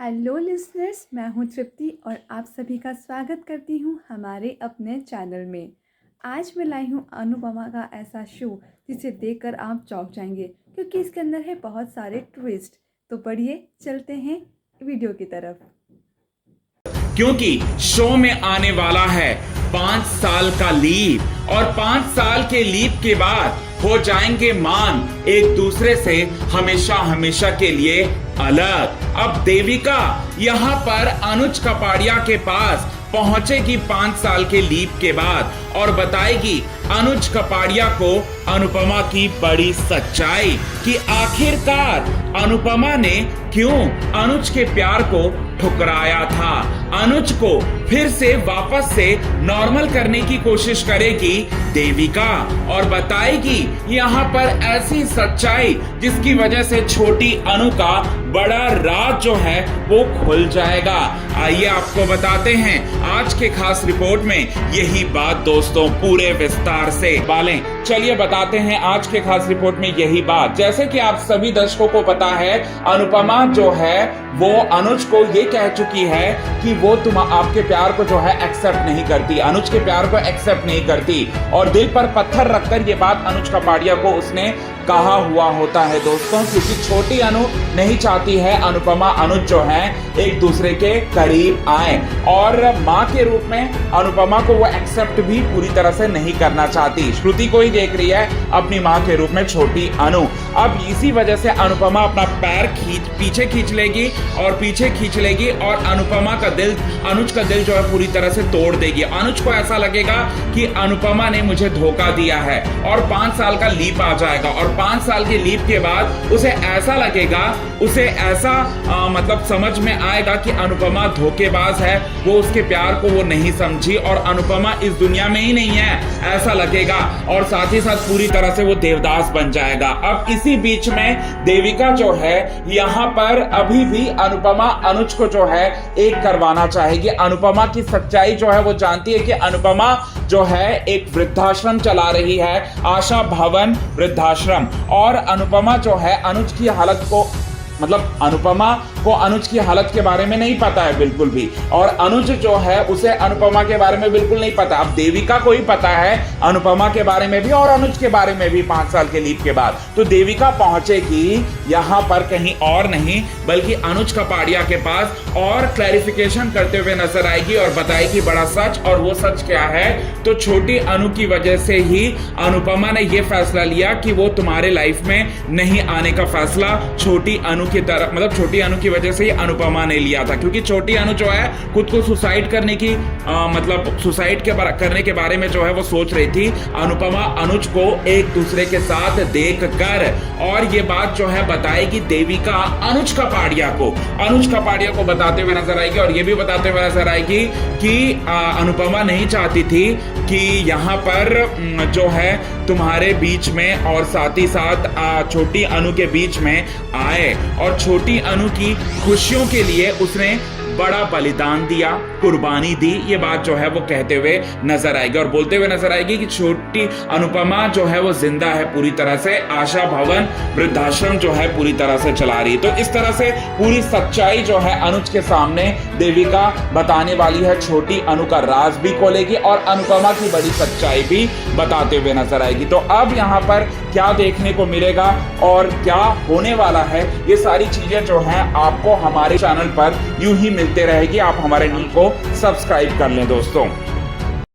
Hello listeners, मैं हूं तृप्ति और आप सभी का स्वागत करती हूं हमारे अपने चैनल में। आज मैं लाई हूं अनुपमा का ऐसा शो जिसे देखकर आप चौंक जाएंगे क्योंकि इसके अंदर है बहुत सारे ट्विस्ट। तो बढ़िए चलते हैं वीडियो की तरफ। क्योंकि शो में आने वाला है 5 साल का लीप और 5 साल के लीप के बाद हो जाएंगे मान एक दूसरे से हमेशा हमेशा के लिए अलग। अब देविका यहाँ पर अनुज कपाड़िया के पास पहुंचेगी 5 साल के लीप के बाद और बताएगी अनुज कपाड़िया को अनुपमा की बड़ी सच्चाई कि आखिरकार अनुपमा ने क्यों अनुज के प्यार को ठुकराया था। अनुज को फिर से वापस से नॉर्मल करने की कोशिश करेगी देविका और बताएगी यहाँ पर ऐसी सच्चाई जिसकी वजह से छोटी अनु का बड़ा राज जो है वो खुल जाएगा। आइए आपको बताते हैं आज के खास रिपोर्ट में यही बात दोस्तों पूरे विस्तार से बालें। चलिए बताते हैं आज के खास रिपोर्ट में यही बात। जैसे कि आप सभी दर्शकों को पता है अनुपमा जो है वो अनुज को ये कह चुकी है कि वो आपके प्यार को जो है एक्सेप्ट नहीं करती, अनुज के प्यार को एक्सेप्ट नहीं करती और दिल पर पत्थर रखकर ये बात अनुज कपाड़िया को उसने कहा हुआ होता है दोस्तों, क्योंकि छोटी अनु नहीं चाहती है अनुपमा अनुज जो है एक दूसरे के करीब आए और माँ के रूप में अनुपमा को वो एक्सेप्ट भी पूरी तरह से नहीं करना चाहती। श्रुति को ही देख रही है अपनी माँ के रूप में छोटी अनु। अब इसी वजह से अनुपमा अपना पैर पीछे खींच लेगी और अनुपमा का दिल अनुज का दिल जो है पूरी तरह से तोड़ देगी। अनुज को ऐसा लगेगा कि अनुपमा ने मुझे धोखा दिया है और 5 साल का लीप आ जाएगा और 5 साल के लीप के बाद उसे ऐसा लगेगा, उसे ऐसा मतलब समझ में आएगा कि अनुपमा धोखेबाज है, वो उसके प्यार को वो नहीं समझी और अनुपमा इस दुनिया में ही नहीं है ऐसा लगेगा और साथ ही साथ पूरी तरह से वो देवदास बन जाएगा। अब इसी बीच में देविका जो है यहाँ पर अभी भी अनुपमा अनुज को जो है एक करवाना चाहेगी। अनुपमा की सच्चाई जो है वो जानती है कि अनुपमा जो है एक वृद्धाश्रम चला रही है, आशा भवन वृद्धाश्रम, और अनुपमा जो है अनुज की हालत को मतलब अनुपमा को अनुज की हालत के बारे में नहीं पता है बिल्कुल भी और अनुज जो है उसे अनुपमा के बारे में बिल्कुल नहीं पता। अब देविका को ही पता है अनुपमा के बारे में भी और अनुज के बारे में भी 5 साल के लीप के बाद। तो देविका पहुंचेगी यहाँ पर कहीं और नहीं बल्कि अनुज कपाड़िया के पास और क्लैरिफिकेशन करते हुए नजर आएगी और बताएगी बड़ा सच। और वो सच क्या है? तो छोटी अनु की वजह से ही अनुपमा ने यह फैसला लिया कि वो तुम्हारे लाइफ में नहीं आने का फैसला छोटी अनु की तरफ मतलब छोटी अनु की वजह से ही अनुपमा ने लिया था, क्योंकि छोटी अनु जो है खुद को सुसाइड करने की मतलब सुसाइड करने के बारे में जो है वो सोच रही थी। अनुपमा अनुज को एक दूसरे के साथ देखकर और ये बात जो है बताएगी देविका अनुज कपाड़िया को बताते हुए नजर आएगी और ये भी बताते हुए नजर आएगी कि अनुपमा नहीं चाहती थी कि यहाँ पर जो है तुम्हारे बीच में और साथ ही साथ छोटी अनु के बीच में आए और छोटी अनु की खुशियों के लिए उसने बड़ा बलिदान दिया, कुर्बानी दी। ये बात जो है वो कहते हुए नजर आएगी और बोलते हुए नजर आएगी कि छोटी अनुपमा जो है वो जिंदा है पूरी तरह से, आशा भवन वृद्धाश्रम जो है पूरी तरह से चला रही। तो इस तरह से पूरी सच्चाई जो है अनुज के सामने देविका बताने वाली है, छोटी अनु का राज भी खोलेगी और अनुपमा की बड़ी सच्चाई भी बताते हुए नजर आएगी। तो अब यहाँ पर क्या देखने को मिलेगा और क्या होने वाला है, ये सारी चीजें जो है आपको हमारे चैनल पर यूं ही मिलते रहेगी। आप हमारे न्यूज़ को सब्सक्राइब कर लें दोस्तों।